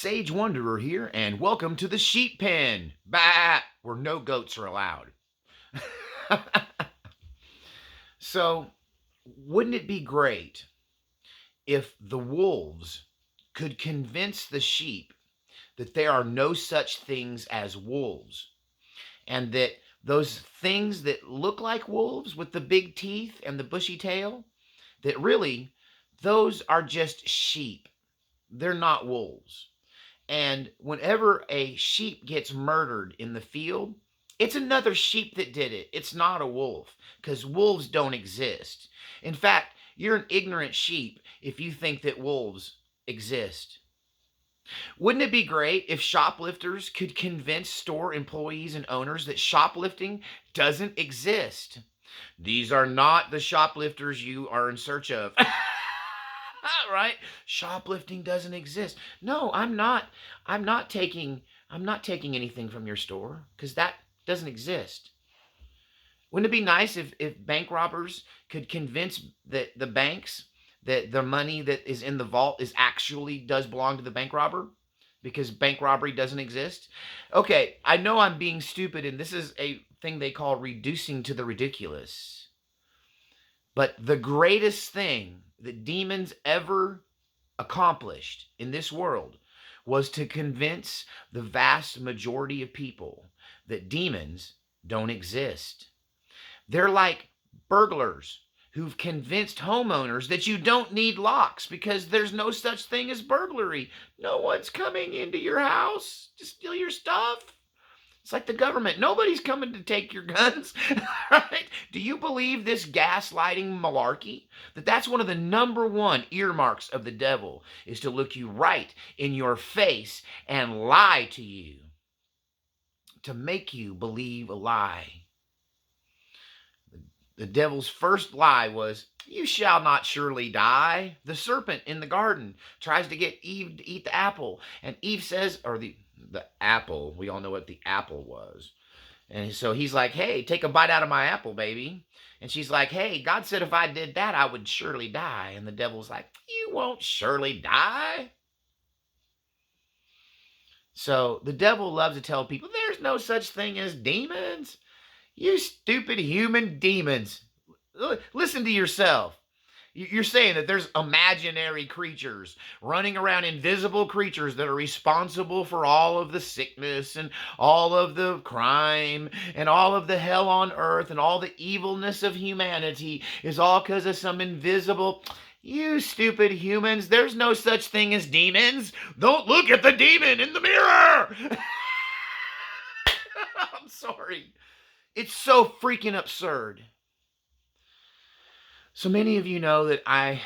Sage Wanderer here, and welcome to the sheep pen. Bah, where no goats are allowed. So, wouldn't it be great if the wolves could convince the sheep that there are no such things as wolves, and that those things that look like wolves with the big teeth and the bushy tail, that really those are just sheep. They're not wolves. And whenever a sheep gets murdered in the field, it's another sheep that did it. It's not a wolf because wolves don't exist. In fact, you're an ignorant sheep if you think that wolves exist. Wouldn't it be great if shoplifters could convince store employees and owners that shoplifting doesn't exist? These are not the shoplifters you are in search of. Right? Shoplifting doesn't exist. No, I'm not taking anything from your store because that doesn't exist. Wouldn't it be nice if bank robbers could convince the banks that the money that is in the vault is actually does belong to the bank robber because bank robbery doesn't exist? Okay, I know I'm being stupid, and this is a thing they call reducing to the ridiculous. But the greatest thing that demons ever accomplished in this world was to convince the vast majority of people that demons don't exist. They're like burglars who've convinced homeowners that you don't need locks because there's no such thing as burglary. No one's coming into your house to steal your stuff. It's like the government. Nobody's coming to take your guns, right? Do you believe this gaslighting malarkey? That's one of the number one earmarks of the devil is to look you right in your face and lie to you, to make you believe a lie. The devil's first lie was, "You shall not surely die." The serpent in the garden tries to get Eve to eat the apple, and Eve says, or the apple, we all know what the apple was. And so he's like, "Hey, take a bite out of my apple, baby." And she's like, "Hey, God said if I did that, I would surely die." And the devil's like, "You won't surely die." So the devil loves to tell people there's no such thing as demons. You stupid human demons. Listen to yourself. You're saying that there's imaginary creatures running around, invisible creatures that are responsible for all of the sickness and all of the crime and all of the hell on earth and all the evilness of humanity is all because of some invisible. You stupid humans, there's no such thing as demons. Don't look at the demon in the mirror. I'm sorry. It's so freaking absurd. So many of you know that I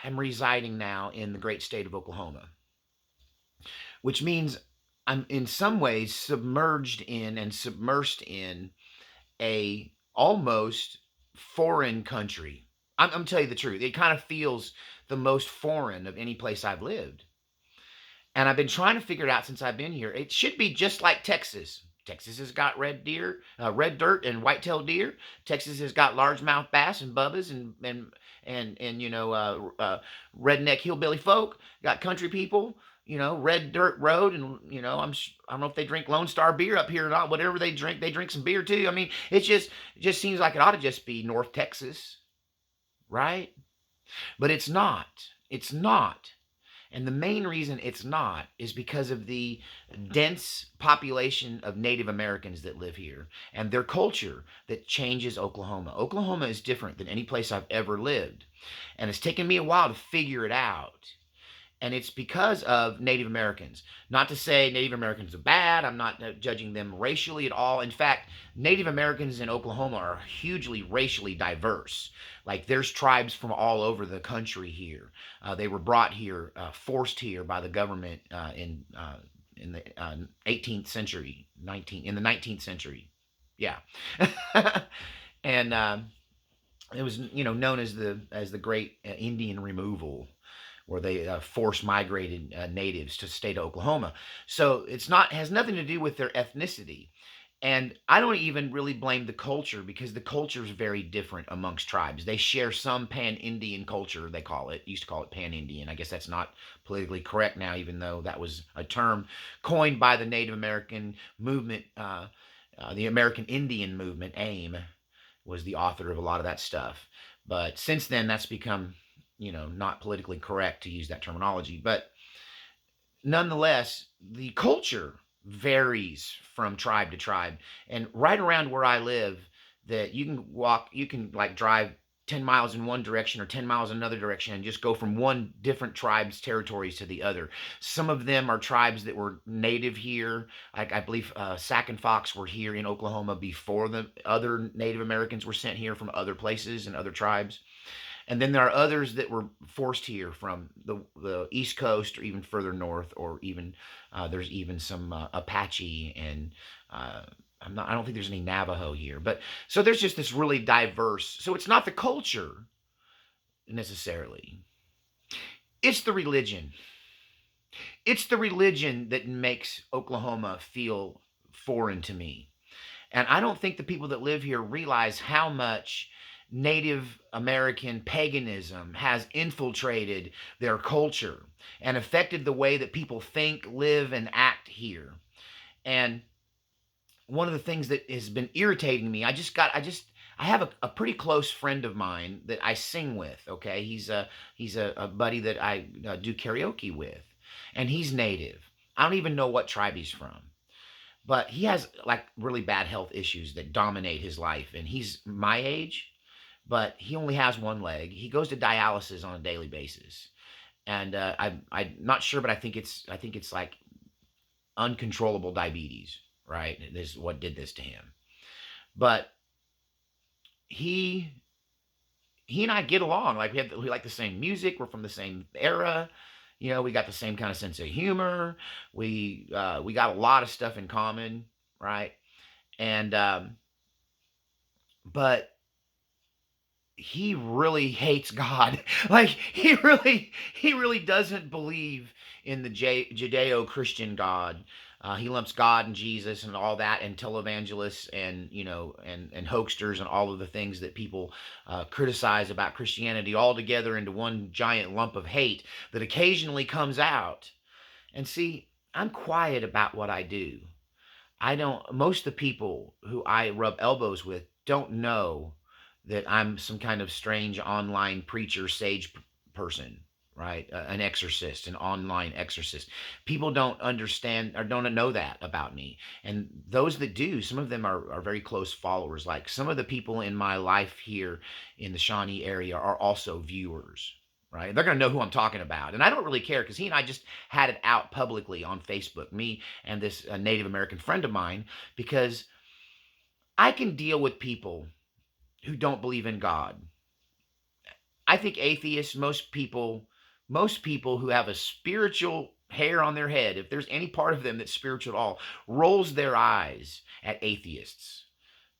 am residing now in the great state of Oklahoma, which means I'm in some ways submerged in and submersed in a almost foreign country. I'm telling you the truth. It kind of feels the most foreign of any place I've lived. And I've been trying to figure it out since I've been here. It should be just like Texas. Texas has got red deer, red dirt, and white-tailed deer. Texas has got largemouth bass and bubbas and redneck hillbilly folk. Got country people, red dirt road, and I don't know if they drink Lone Star beer up here or not. Whatever they drink some beer too. I mean, it just seems like it ought to just be North Texas, right? But it's not. It's not. And the main reason it's not is because of the dense population of Native Americans that live here and their culture that changes Oklahoma. Oklahoma is different than any place I've ever lived. And it's taken me a while to figure it out. And it's because of Native Americans. Not to say Native Americans are bad. I'm not judging them racially at all. In fact, Native Americans in Oklahoma are hugely racially diverse. Like there's tribes from all over the country here. They were brought here, forced here by the government in the 18th century, in the 19th century. Yeah, and it was known as the Great Indian Removal, where they force migrated natives to the state of Oklahoma. So it's not has nothing to do with their ethnicity. And I don't even really blame the culture, because the culture is very different amongst tribes. They share some pan-Indian culture, they call it. Used to call it pan-Indian. I guess that's not politically correct now, even though that was a term coined by the Native American movement. The American Indian movement, AIM, was the author of a lot of that stuff. But since then, that's become, not politically correct to use that terminology. But nonetheless, the culture varies from tribe to tribe. And right around where I live, that you can like drive 10 miles in one direction or 10 miles in another direction and just go from one different tribe's territories to the other. Some of them are tribes that were native here. I believe Sac and Fox were here in Oklahoma before the other Native Americans were sent here from other places and other tribes. And then there are others that were forced here from the East Coast or even further north, or even there's even some Apache, and I don't think there's any Navajo here. But so there's just this really diverse. So it's not the culture necessarily. It's the religion. It's the religion that makes Oklahoma feel foreign to me. And I don't think the people that live here realize how much Native American paganism has infiltrated their culture and affected the way that people think, live, and act here. And one of the things that has been irritating me, I have a pretty close friend of mine that I sing with. Okay, he's a buddy that I do karaoke with, and he's native. I don't even know what tribe he's from, but he has like really bad health issues that dominate his life, and he's my age, but he only has one leg. He goes to dialysis on a daily basis, and I'm not sure, but I think it's like uncontrollable diabetes. Right, this is what did this to him. But he he and I get along. Like we like the same music. We're from the same era. We got the same kind of sense of humor. We got a lot of stuff in common, right? And but he really hates God. Like he really doesn't believe in the Judeo-Christian God. He lumps God and Jesus and all that, and televangelists, and and hoaxsters, and all of the things that people criticize about Christianity, all together into one giant lump of hate that occasionally comes out. And see, I'm quiet about what I do. I don't. Most of the people who I rub elbows with don't know that I'm some kind of strange online preacher, sage person, right? An exorcist, an online exorcist. People don't understand or don't know that about me. And those that do, some of them are very close followers. Like some of the people in my life here in the Shawnee area are also viewers. Right, they're gonna know who I'm talking about, and I don't really care because he and I just had it out publicly on Facebook, me and this Native American friend of mine, because I can deal with people who don't believe in God. I think atheists, most people who have a spiritual hair on their head, if there's any part of them that's spiritual at all, rolls their eyes at atheists,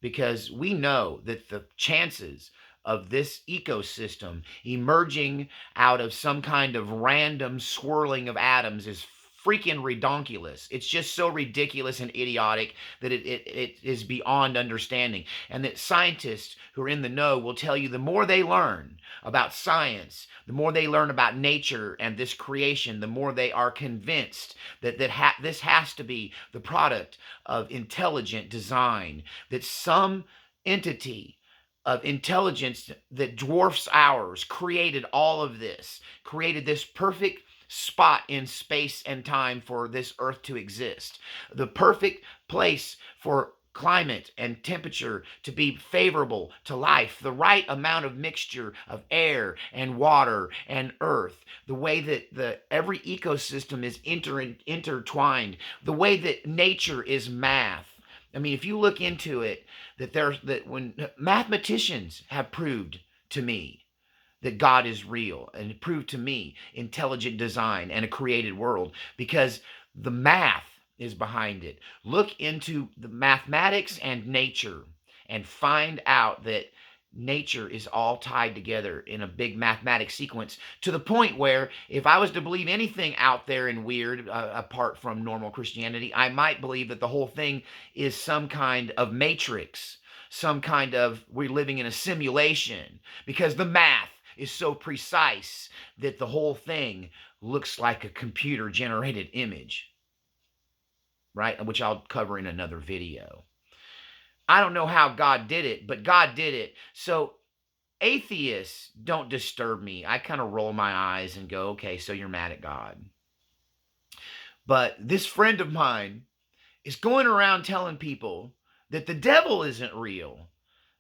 because we know that the chances of this ecosystem emerging out of some kind of random swirling of atoms is freaking redonkulous. It's just so ridiculous and idiotic that it is beyond understanding. And that scientists who are in the know will tell you the more they learn about science, the more they learn about nature and this creation, the more they are convinced that this has to be the product of intelligent design, that some entity of intelligence that dwarfs ours created all of this, created this perfect spot in space and time for this earth to exist, the perfect place for climate and temperature to be favorable to life, the right amount of mixture of air and water and earth, the way that every ecosystem is intertwined, the way that nature is math. I mean, if you look into it, that when mathematicians have proved to me that God is real, and proved to me intelligent design and a created world, because the math is behind it. Look into the mathematics and nature and find out that nature is all tied together in a big mathematic sequence, to the point where if I was to believe anything out there and weird, apart from normal Christianity, I might believe that the whole thing is some kind of matrix, some kind of, we're living in a simulation, because the math is so precise that the whole thing looks like a computer generated image, right? Which I'll cover in another video. I don't know how God did it, but God did it. So atheists don't disturb me. I kind of roll my eyes and go, okay, so you're mad at God. But this friend of mine is going around telling people that the devil isn't real.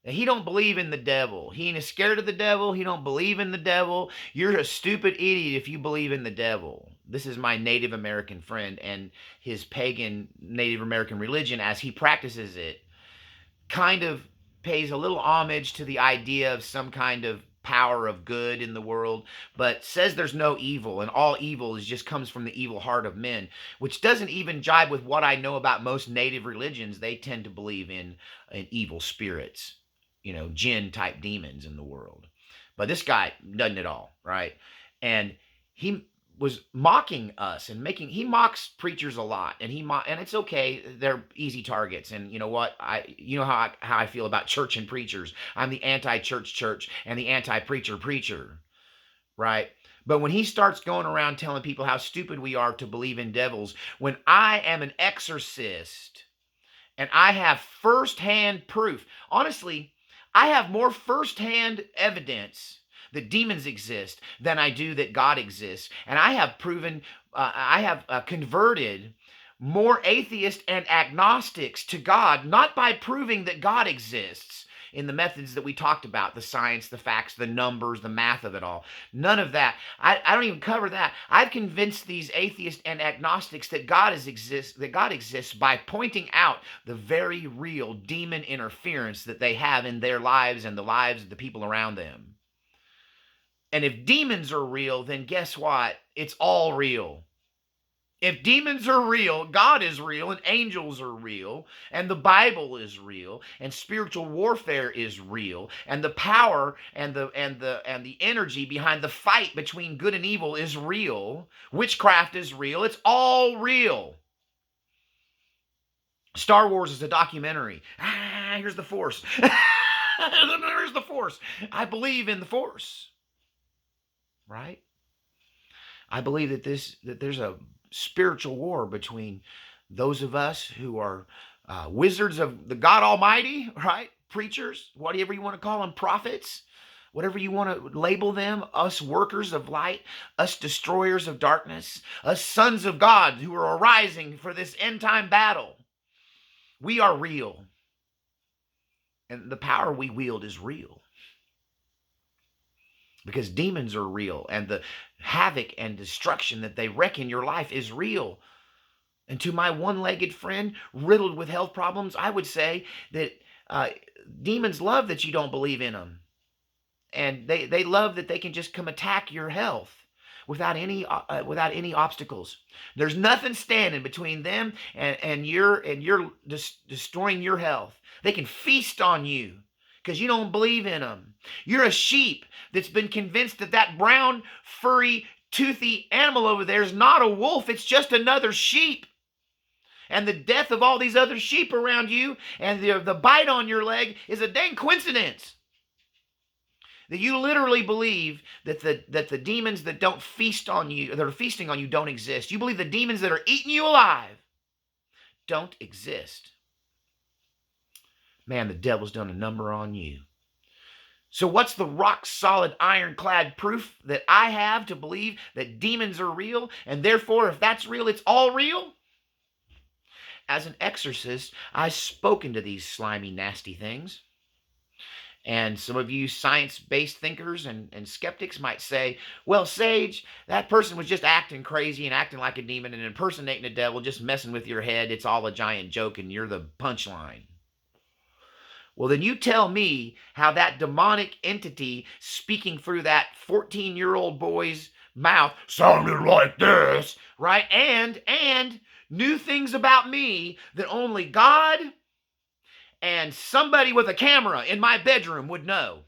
That he don't believe in the devil. He ain't scared of the devil. He don't believe in the devil. You're a stupid idiot if you believe in the devil. This is my Native American friend, and his pagan Native American religion, as he practices it, kind of pays a little homage to the idea of some kind of power of good in the world, but says there's no evil, and all evil just comes from the evil heart of men, which doesn't even jibe with what I know about most native religions. They tend to believe in evil spirits, jinn type demons in the world. But this guy doesn't at all, right? And he was mocking us and he mocks preachers a lot, and and it's okay, they're easy targets. And you know what, how I feel about church and preachers. I'm the anti-church and the anti-preacher, right? But when he starts going around telling people how stupid we are to believe in devils, when I am an exorcist and I have firsthand proof, honestly, I have more firsthand evidence that demons exist than I do that God exists. And I have converted more atheists and agnostics to God, not by proving that God exists in the methods that we talked about, the science, the facts, the numbers, the math of it all. None of that. I don't even cover that. I've convinced these atheists and agnostics that God exists by pointing out the very real demon interference that they have in their lives and the lives of the people around them. And if demons are real, then guess what? It's all real. If demons are real, God is real, and angels are real, and the Bible is real, and spiritual warfare is real, and the power and the energy behind the fight between good and evil is real. Witchcraft is real. It's all real. Star Wars is a documentary. Here's the Force. Here's the Force. I believe in the Force. Right? I believe that there's a spiritual war between those of us who are wizards of the God Almighty, right? Preachers, whatever you want to call them, prophets, whatever you want to label them, us workers of light, us destroyers of darkness, us sons of God who are arising for this end time battle. We are real. And the power we wield is real. Because demons are real, and the havoc and destruction that they wreak in your life is real. And to my one-legged friend riddled with health problems, I would say that demons love that you don't believe in them. And they love that they can just come attack your health without any obstacles. There's nothing standing between them and you're destroying your health. They can feast on you because you don't believe in them. You're a sheep that's been convinced that brown, furry, toothy animal over there is not a wolf. It's just another sheep. And the death of all these other sheep around you and the bite on your leg is a dang coincidence. That you literally believe that the demons that don't feast on you, that are feasting on you, don't exist. You believe the demons that are eating you alive don't exist. Man, the devil's done a number on you. So what's the rock-solid, ironclad proof that I have to believe that demons are real, and therefore, if that's real, it's all real? As an exorcist, I've spoken to these slimy, nasty things. And some of you science-based thinkers and skeptics might say, well, Sage, that person was just acting crazy and acting like a demon and impersonating a devil, just messing with your head. It's all a giant joke, and you're the punchline. Well, then you tell me how that demonic entity speaking through that 14-year-old boy's mouth sounded like this, right? And knew things about me that only God And somebody with a camera in my bedroom would know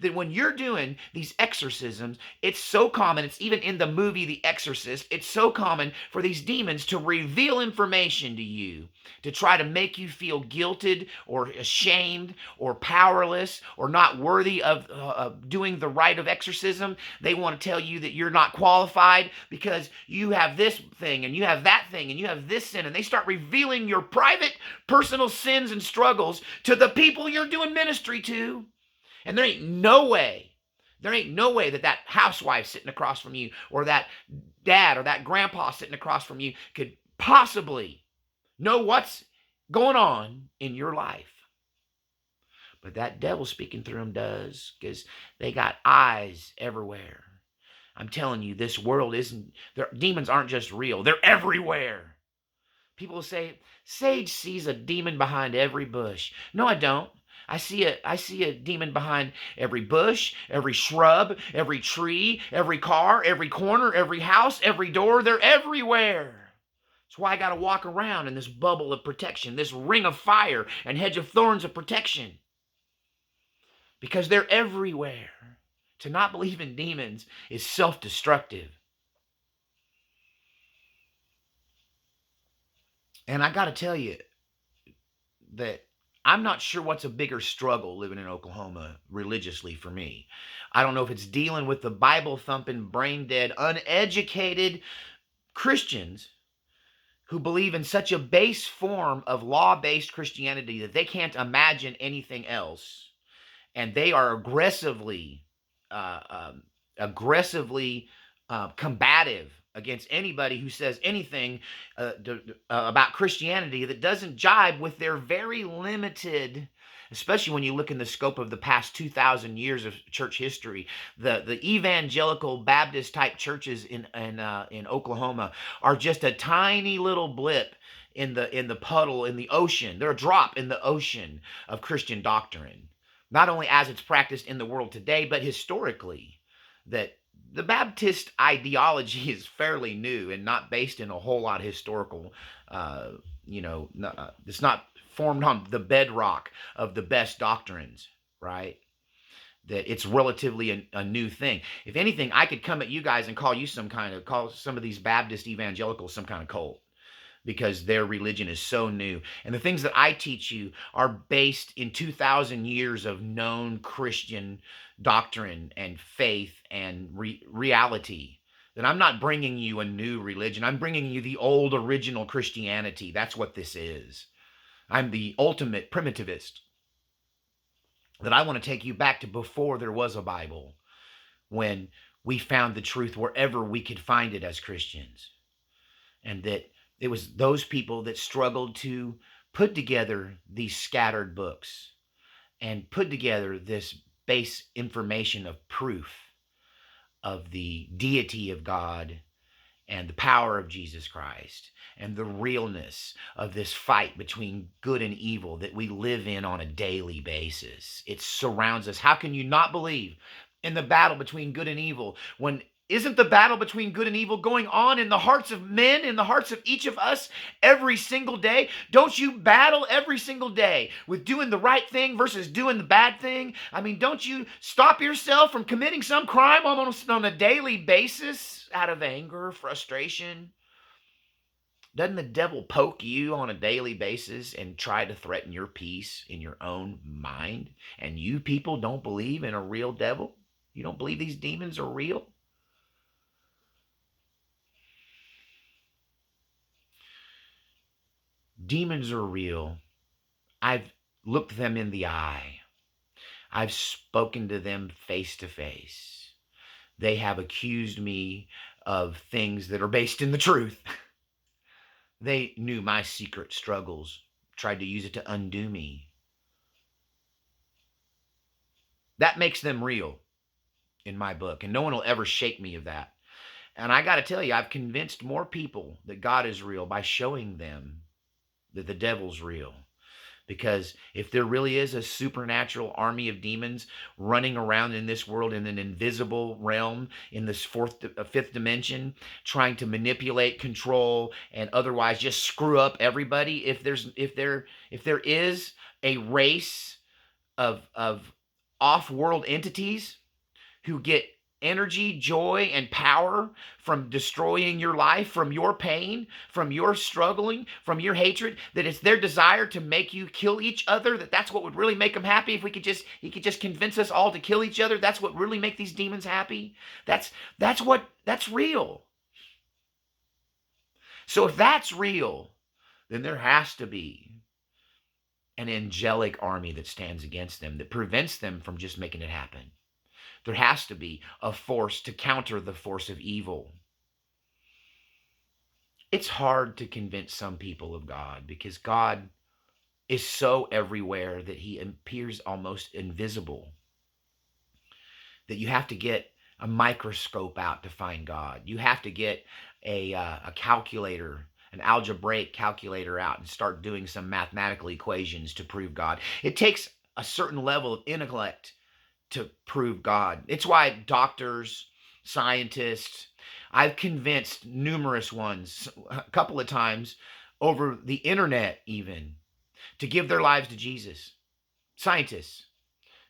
that when you're doing these exorcisms, it's so common, it's even in the movie The Exorcist, it's so common for these demons to reveal information to you to try to make you feel guilted or ashamed or powerless or not worthy of doing the rite of exorcism. They want to tell you that you're not qualified because you have this thing and you have that thing and you have this sin, and they start revealing your private personal sins and struggles to the people you're doing ministry to. And there ain't no way that that housewife sitting across from you or that dad or that grandpa sitting across from you could possibly know what's going on in your life. But that devil speaking through them does, because they got eyes everywhere. I'm telling you, this world isn't, demons aren't just real. They're everywhere. People say, Sage sees a demon behind every bush. No, I don't. I see a demon behind every bush, every shrub, every tree, every car, every corner, every house, every door. They're everywhere. That's why I got to walk around in this bubble of protection, this ring of fire and hedge of thorns of protection. Because they're everywhere. To not believe in demons is self-destructive. And I got to tell you that I'm not sure what's a bigger struggle living in Oklahoma religiously for me. I don't know if it's dealing with the Bible-thumping, brain-dead, uneducated Christians who believe in such a base form of law-based Christianity that they can't imagine anything else. And they are aggressively combative against anybody who says anything about Christianity that doesn't jibe with their very limited, especially when you look in the scope of the past 2,000 years of church history. The evangelical Baptist type churches in Oklahoma are just a tiny little blip in the puddle, in the ocean. They're a drop in the ocean of Christian doctrine, not only as it's practiced in the world today, but historically. That the Baptist ideology is fairly new and not based in a whole lot of historical, it's not formed on the bedrock of the best doctrines, right? That it's relatively a new thing. If anything, I could come at you guys and call some of these Baptist evangelicals some kind of cult, because their religion is so new. And the things that I teach you are based in 2,000 years of known Christian doctrine and faith and reality. That I'm not bringing you a new religion. I'm bringing you the old original Christianity. That's what this is. I'm the ultimate primitivist. That I want to take you back to before there was a Bible, when we found the truth wherever we could find it as Christians. And that it was those people that struggled to put together these scattered books and put together this base information of proof of the deity of God and the power of Jesus Christ and the realness of this fight between good and evil that we live in on a daily basis. It surrounds us. How can you not believe in the battle between good and evil when isn't the battle between good and evil going on in the hearts of men, in the hearts of each of us every single day? Don't you battle every single day with doing the right thing versus doing the bad thing? I mean, don't you stop yourself from committing some crime almost on a daily basis out of anger, frustration? Doesn't the devil poke you on a daily basis and try to threaten your peace in your own mind? And you people don't believe in a real devil? You don't believe these demons are real? Demons are real. I've looked them in the eye. I've spoken to them face to face. They have accused me of things that are based in the truth. They knew my secret struggles, tried to use it to undo me. That makes them real in my book, and no one will ever shake me of that. And I got to tell you, I've convinced more people that God is real by showing them that the devil's real. Because if there really is a supernatural army of demons running around in this world in an invisible realm in this fifth dimension, trying to manipulate, control, and otherwise just screw up everybody, if there is a race of off-world entities who get energy, joy, and power from destroying your life, from your pain, from your struggling, from your hatred, that it's their desire to make you kill each other, that's what would really make them happy. If he could just convince us all to kill each other, that's what really make these demons happy. That's real. So if that's real, then there has to be an angelic army that stands against them, that prevents them from just making it happen. There has to be a force to counter the force of evil. It's hard to convince some people of God because God is so everywhere that he appears almost invisible, that you have to get a microscope out to find God. You have to get a calculator, an algebraic calculator out and start doing some mathematical equations to prove God. It takes a certain level of intellect to prove God. It's why doctors, scientists, I've convinced numerous ones a couple of times over the internet even to give their lives to Jesus. Scientists,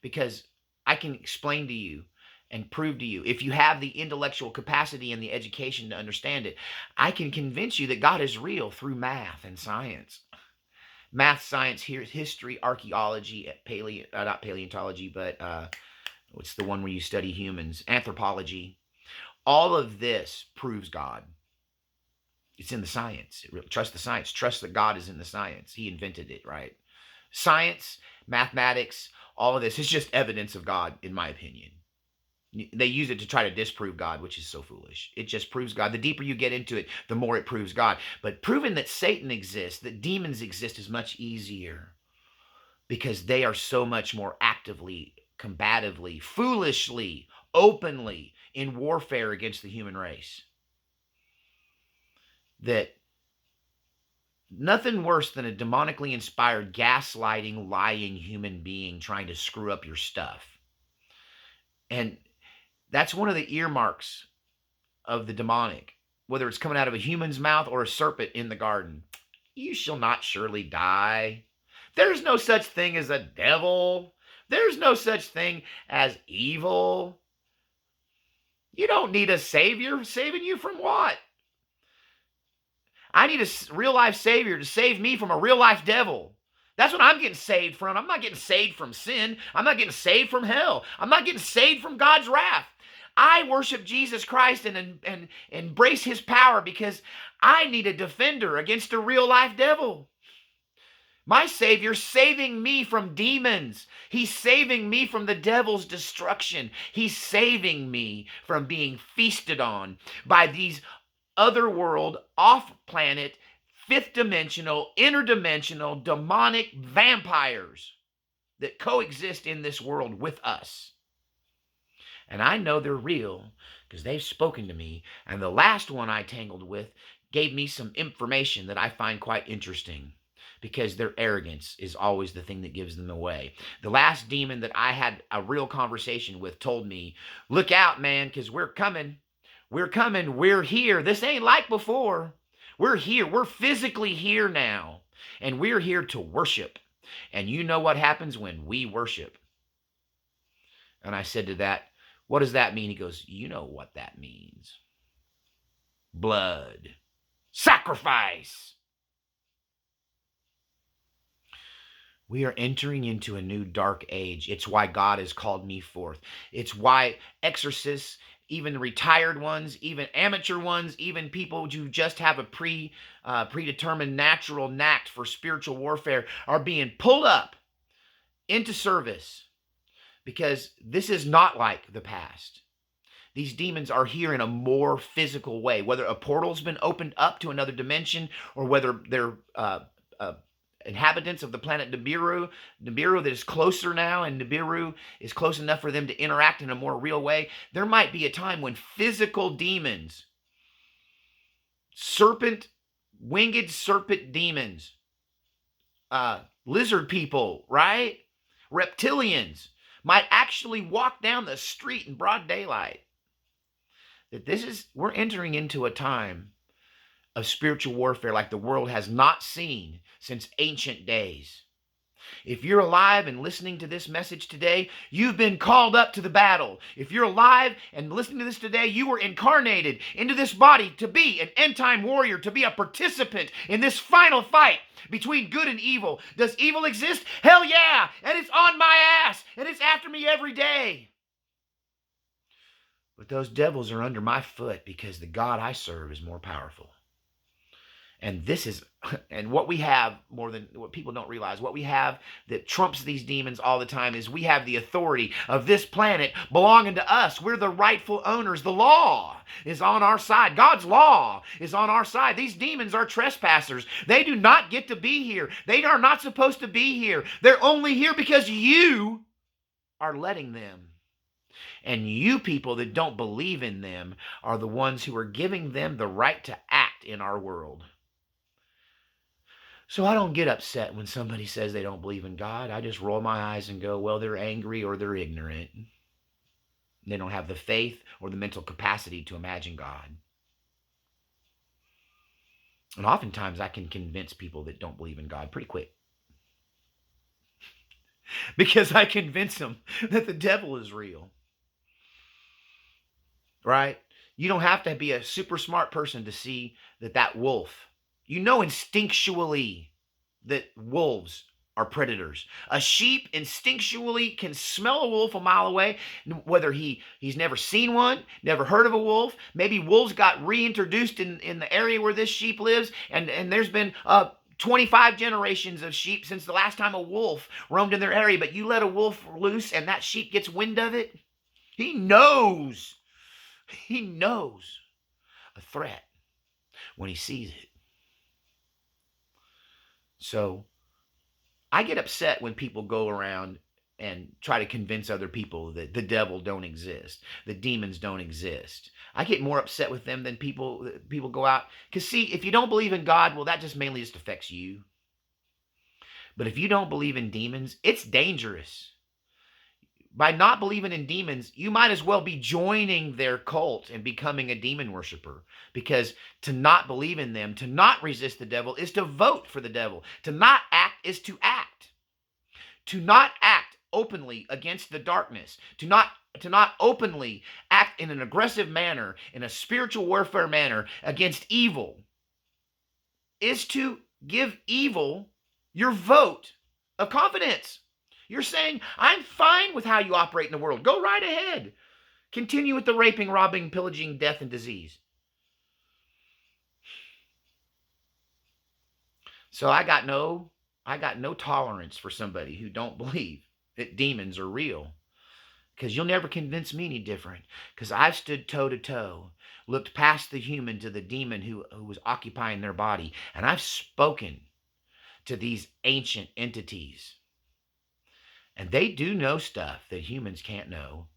because I can explain to you and prove to you, if you have the intellectual capacity and the education to understand it, I can convince you that God is real through math and science. Math, science, history, archaeology, not paleontology, but what's the one where you study humans? Anthropology. All of this proves God. It's in the science. Trust the science. Trust that God is in the science. He invented it, right? Science, mathematics, all of this is just evidence of God, in my opinion. They use it to try to disprove God, which is so foolish. It just proves God. The deeper you get into it, the more it proves God. But proving that Satan exists, that demons exist, is much easier because they are so much more actively, combatively, foolishly, openly in warfare against the human race. That nothing worse than a demonically inspired, gaslighting, lying human being trying to screw up your stuff. And that's one of the earmarks of the demonic, whether it's coming out of a human's mouth or a serpent in the garden. You shall not surely die. There's no such thing as a devil. There's no such thing as evil. You don't need a savior. Saving you from what? I need a real life savior to save me from a real life devil. That's what I'm getting saved from. I'm not getting saved from sin. I'm not getting saved from hell. I'm not getting saved from God's wrath. I worship Jesus Christ and embrace his power because I need a defender against a real life devil. My Savior's saving me from demons. He's saving me from the devil's destruction. He's saving me from being feasted on by these otherworld, off-planet, fifth-dimensional, interdimensional, demonic vampires that coexist in this world with us. And I know they're real because they've spoken to me. And the last one I tangled with gave me some information that I find quite interesting because their arrogance is always the thing that gives them away. The last demon that I had a real conversation with told me, look out, man, because we're coming. We're coming. We're here. This ain't like before. We're here. We're physically here now. And we're here to worship. And you know what happens when we worship. And I said to that, what does that mean? He goes, you know what that means. Blood. Sacrifice. We are entering into a new dark age. It's why God has called me forth. It's why exorcists, even retired ones, even amateur ones, even people who just have a predetermined natural knack for spiritual warfare are being pulled up into service. Because this is not like the past. These demons are here in a more physical way. Whether a portal's been opened up to another dimension, or whether they're inhabitants of the planet Nibiru that is closer now, and Nibiru is close enough for them to interact in a more real way. There might be a time when physical demons, winged serpent demons, lizard people, right? Reptilians might actually walk down the street in broad daylight. That we're entering into a time of spiritual warfare like the world has not seen since ancient days. If you're alive and listening to this message today, you've been called up to the battle. If you're alive and listening to this today, you were incarnated into this body to be an end-time warrior, to be a participant in this final fight between good and evil. Does evil exist? Hell yeah! And it's on my ass, and it's after me every day. But those devils are under my foot because the God I serve is more powerful. And what we have more than what people don't realize, what we have that trumps these demons all the time is we have the authority of this planet belonging to us. We're the rightful owners. The law is on our side. God's law is on our side. These demons are trespassers. They do not get to be here. They are not supposed to be here. They're only here because you are letting them. And you people that don't believe in them are the ones who are giving them the right to act in our world. So I don't get upset when somebody says they don't believe in God. I just roll my eyes and go, well, they're angry or they're ignorant. They don't have the faith or the mental capacity to imagine God. And oftentimes I can convince people that don't believe in God pretty quick. Because I convince them that the devil is real. Right? You don't have to be a super smart person to see that wolf. You know instinctually that wolves are predators. A sheep instinctually can smell a wolf a mile away, whether he's never seen one, never heard of a wolf. Maybe wolves got reintroduced in the area where this sheep lives, and there's been 25 generations of sheep since the last time a wolf roamed in their area. But you let a wolf loose and that sheep gets wind of it, he knows a threat when he sees it. So I get upset when people go around and try to convince other people that the devil don't exist, the demons don't exist. I get more upset with them than people go out. Because see, if you don't believe in God, well, that just mainly just affects you. But if you don't believe in demons, it's dangerous. By not believing in demons, you might as well be joining their cult and becoming a demon worshiper. Because to not believe in them, to not resist the devil, is to vote for the devil. To not act is to act. To not act openly against the darkness, to not openly act in an aggressive manner, in a spiritual warfare manner against evil, is to give evil your vote of confidence. You're saying, I'm fine with how you operate in the world. Go right ahead. Continue with the raping, robbing, pillaging, death, and disease. So I got no tolerance for somebody who don't believe that demons are real. Because you'll never convince me any different. Because I've stood toe to toe, looked past the human to the demon who was occupying their body. And I've spoken to these ancient entities. And they do know stuff that humans can't know.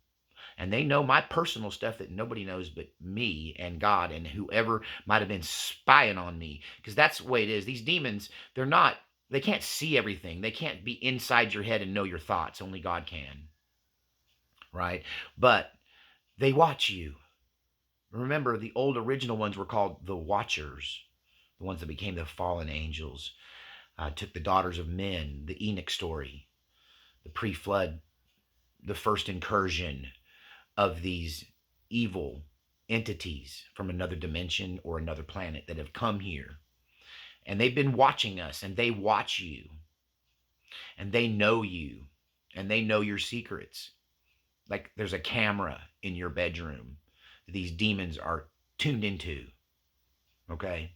And they know my personal stuff that nobody knows but me and God and whoever might have been spying on me. Because that's the way it is. These demons, they can't see everything. They can't be inside your head and know your thoughts. Only God can. Right? But they watch you. Remember, the old original ones were called the Watchers. The ones that became the fallen angels. Took the daughters of men, the Enoch story. The pre-flood, the first incursion of these evil entities from another dimension or another planet that have come here. And they've been watching us, and they watch you. And they know you. And they know your secrets. Like there's a camera in your bedroom that these demons are tuned into. Okay?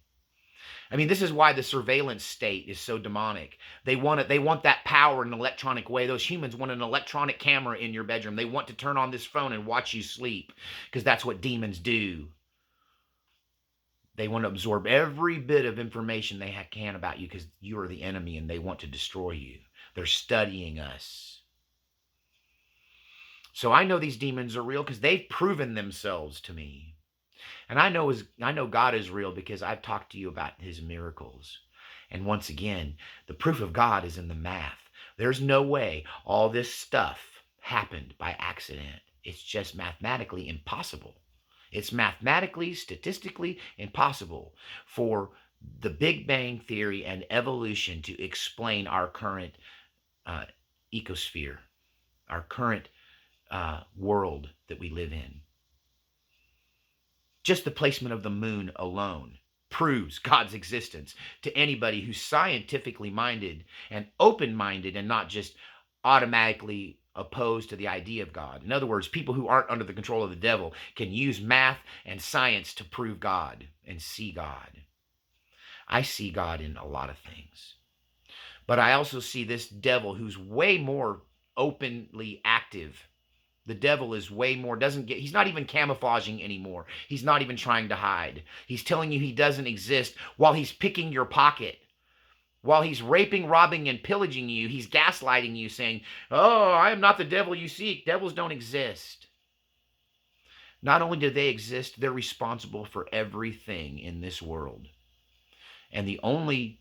I mean, this is why the surveillance state is so demonic. They want that power in an electronic way. Those humans want an electronic camera in your bedroom. They want to turn on this phone and watch you sleep because that's what demons do. They want to absorb every bit of information they can about you because you are the enemy and they want to destroy you. They're studying us. So I know these demons are real because they've proven themselves to me. And I know God is real because I've talked to you about his miracles. And once again, the proof of God is in the math. There's no way all this stuff happened by accident. It's just mathematically impossible. It's mathematically, statistically impossible for the Big Bang Theory and evolution to explain our current uh, ecosphere, our current world that we live in. Just the placement of the moon alone proves God's existence to anybody who's scientifically minded and open minded and not just automatically opposed to the idea of God. In other words, people who aren't under the control of the devil can use math and science to prove God and see God. I see God in a lot of things. But I also see this devil who's way more openly active. The devil is way more, he's not even camouflaging anymore. He's not even trying to hide. He's telling you he doesn't exist while he's picking your pocket. While he's raping, robbing, and pillaging you, he's gaslighting you, saying, "Oh, I am not the devil you seek. Devils don't exist." Not only do they exist, they're responsible for everything in this world. And the only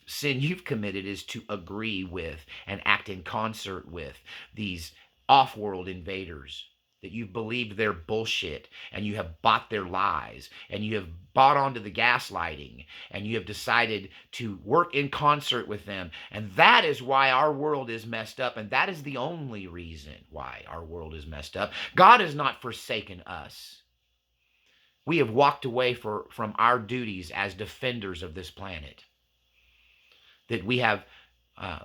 sin you've committed is to agree with and act in concert with these off-world invaders, that you've believed their bullshit and you have bought their lies and you have bought onto the gaslighting and you have decided to work in concert with them. And that is why our world is messed up, and that is the only reason why our world is messed up. God has not forsaken us. We have walked away from our duties as defenders of this planet. That we have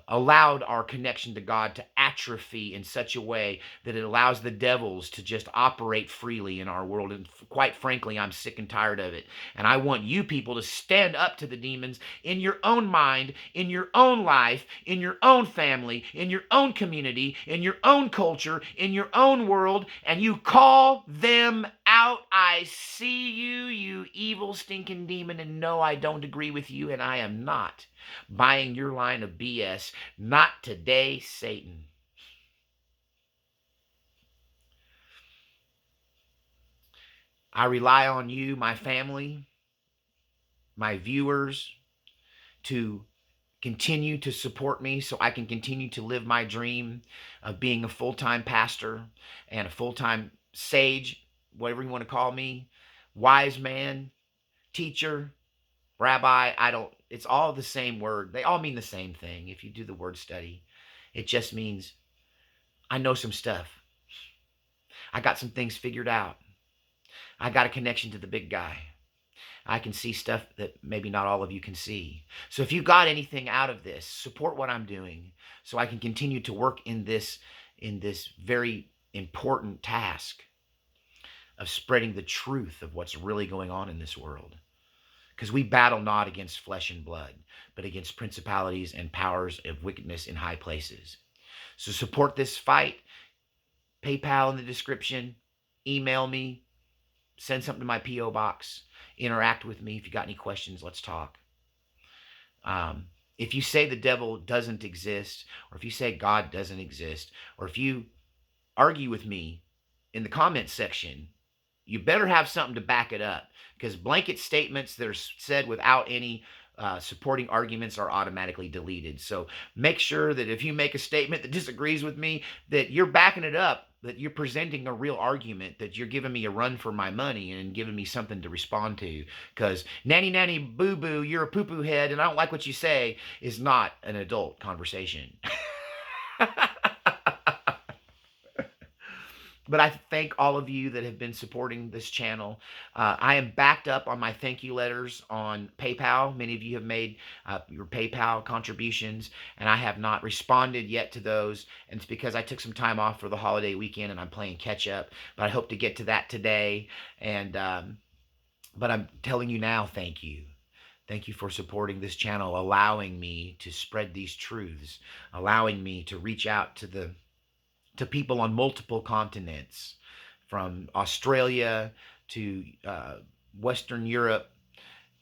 allowed our connection to God to atrophy in such a way that it allows the devils to just operate freely in our world. And quite frankly, I'm sick and tired of it. And I want you people to stand up to the demons in your own mind, in your own life, in your own family, in your own community, in your own culture, in your own world, and you call them out. I see you, you evil stinking demon, and no, I don't agree with you, and I am not buying your line of BS. Not today, Satan. I rely on you, my family, my viewers, to continue to support me so I can continue to live my dream of being a full-time pastor and a full-time sage, whatever you want to call me, wise man, teacher, rabbi. It's all the same word. They all mean the same thing if you do the word study. It just means I know some stuff. I got some things figured out. I got a connection to the big guy. I can see stuff that maybe not all of you can see. So if you got anything out of this, support what I'm doing so I can continue to work in this very important task of spreading the truth of what's really going on in this world. Because we battle not against flesh and blood, but against principalities and powers of wickedness in high places. So support this fight. PayPal in the description. Email me. Send something to my P.O. box. Interact with me. If you got any questions, let's talk. If you say the devil doesn't exist, or if you say God doesn't exist, or if you argue with me in the comment section, you better have something to back it up, because blanket statements that are said without any supporting arguments are automatically deleted. So make sure that if you make a statement that disagrees with me, that you're backing it up, that you're presenting a real argument, that you're giving me a run for my money and giving me something to respond to. Because nanny, nanny, boo-boo, you're a poo-poo head and I don't like what you say is not an adult conversation. But I thank all of you that have been supporting this channel. I am backed up on my thank you letters on PayPal. Many of you have made your PayPal contributions, and I have not responded yet to those. And it's because I took some time off for the holiday weekend, and I'm playing catch up. But I hope to get to that today. And but I'm telling you now, thank you. Thank you for supporting this channel, allowing me to spread these truths, allowing me to reach out to people on multiple continents, from Australia to Western Europe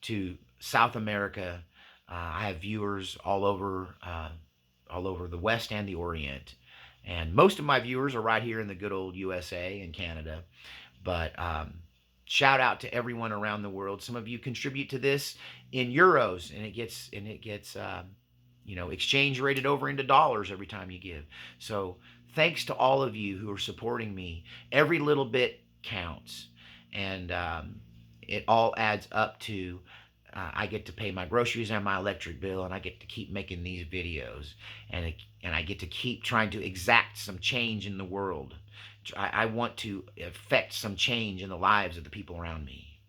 to South America. I have viewers all over the West and the Orient, and most of my viewers are right here in the good old USA and Canada. But Shout out to everyone around the world. Some of you contribute to this in euros, and it gets exchange rated over into dollars every time you give. So thanks to all of you who are supporting me. Every little bit counts, and it all adds up to. I get to pay my groceries and my electric bill, and I get to keep making these videos, and I get to keep trying to exact some change in the world. I want to affect some change in the lives of the people around me.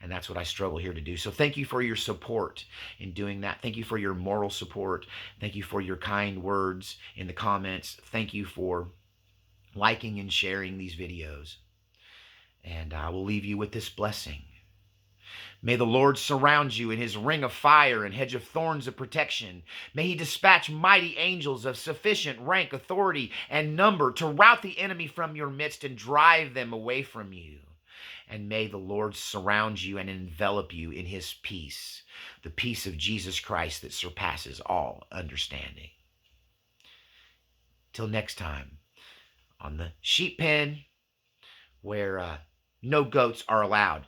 And that's what I struggle here to do. So thank you for your support in doing that. Thank you for your moral support. Thank you for your kind words in the comments. Thank you for liking and sharing these videos. And I will leave you with this blessing. May the Lord surround you in his ring of fire and hedge of thorns of protection. May he dispatch mighty angels of sufficient rank, authority, and number to rout the enemy from your midst and drive them away from you. And may the Lord surround you and envelop you in his peace, the peace of Jesus Christ that surpasses all understanding. Till next time, on the sheep pen, where no goats are allowed.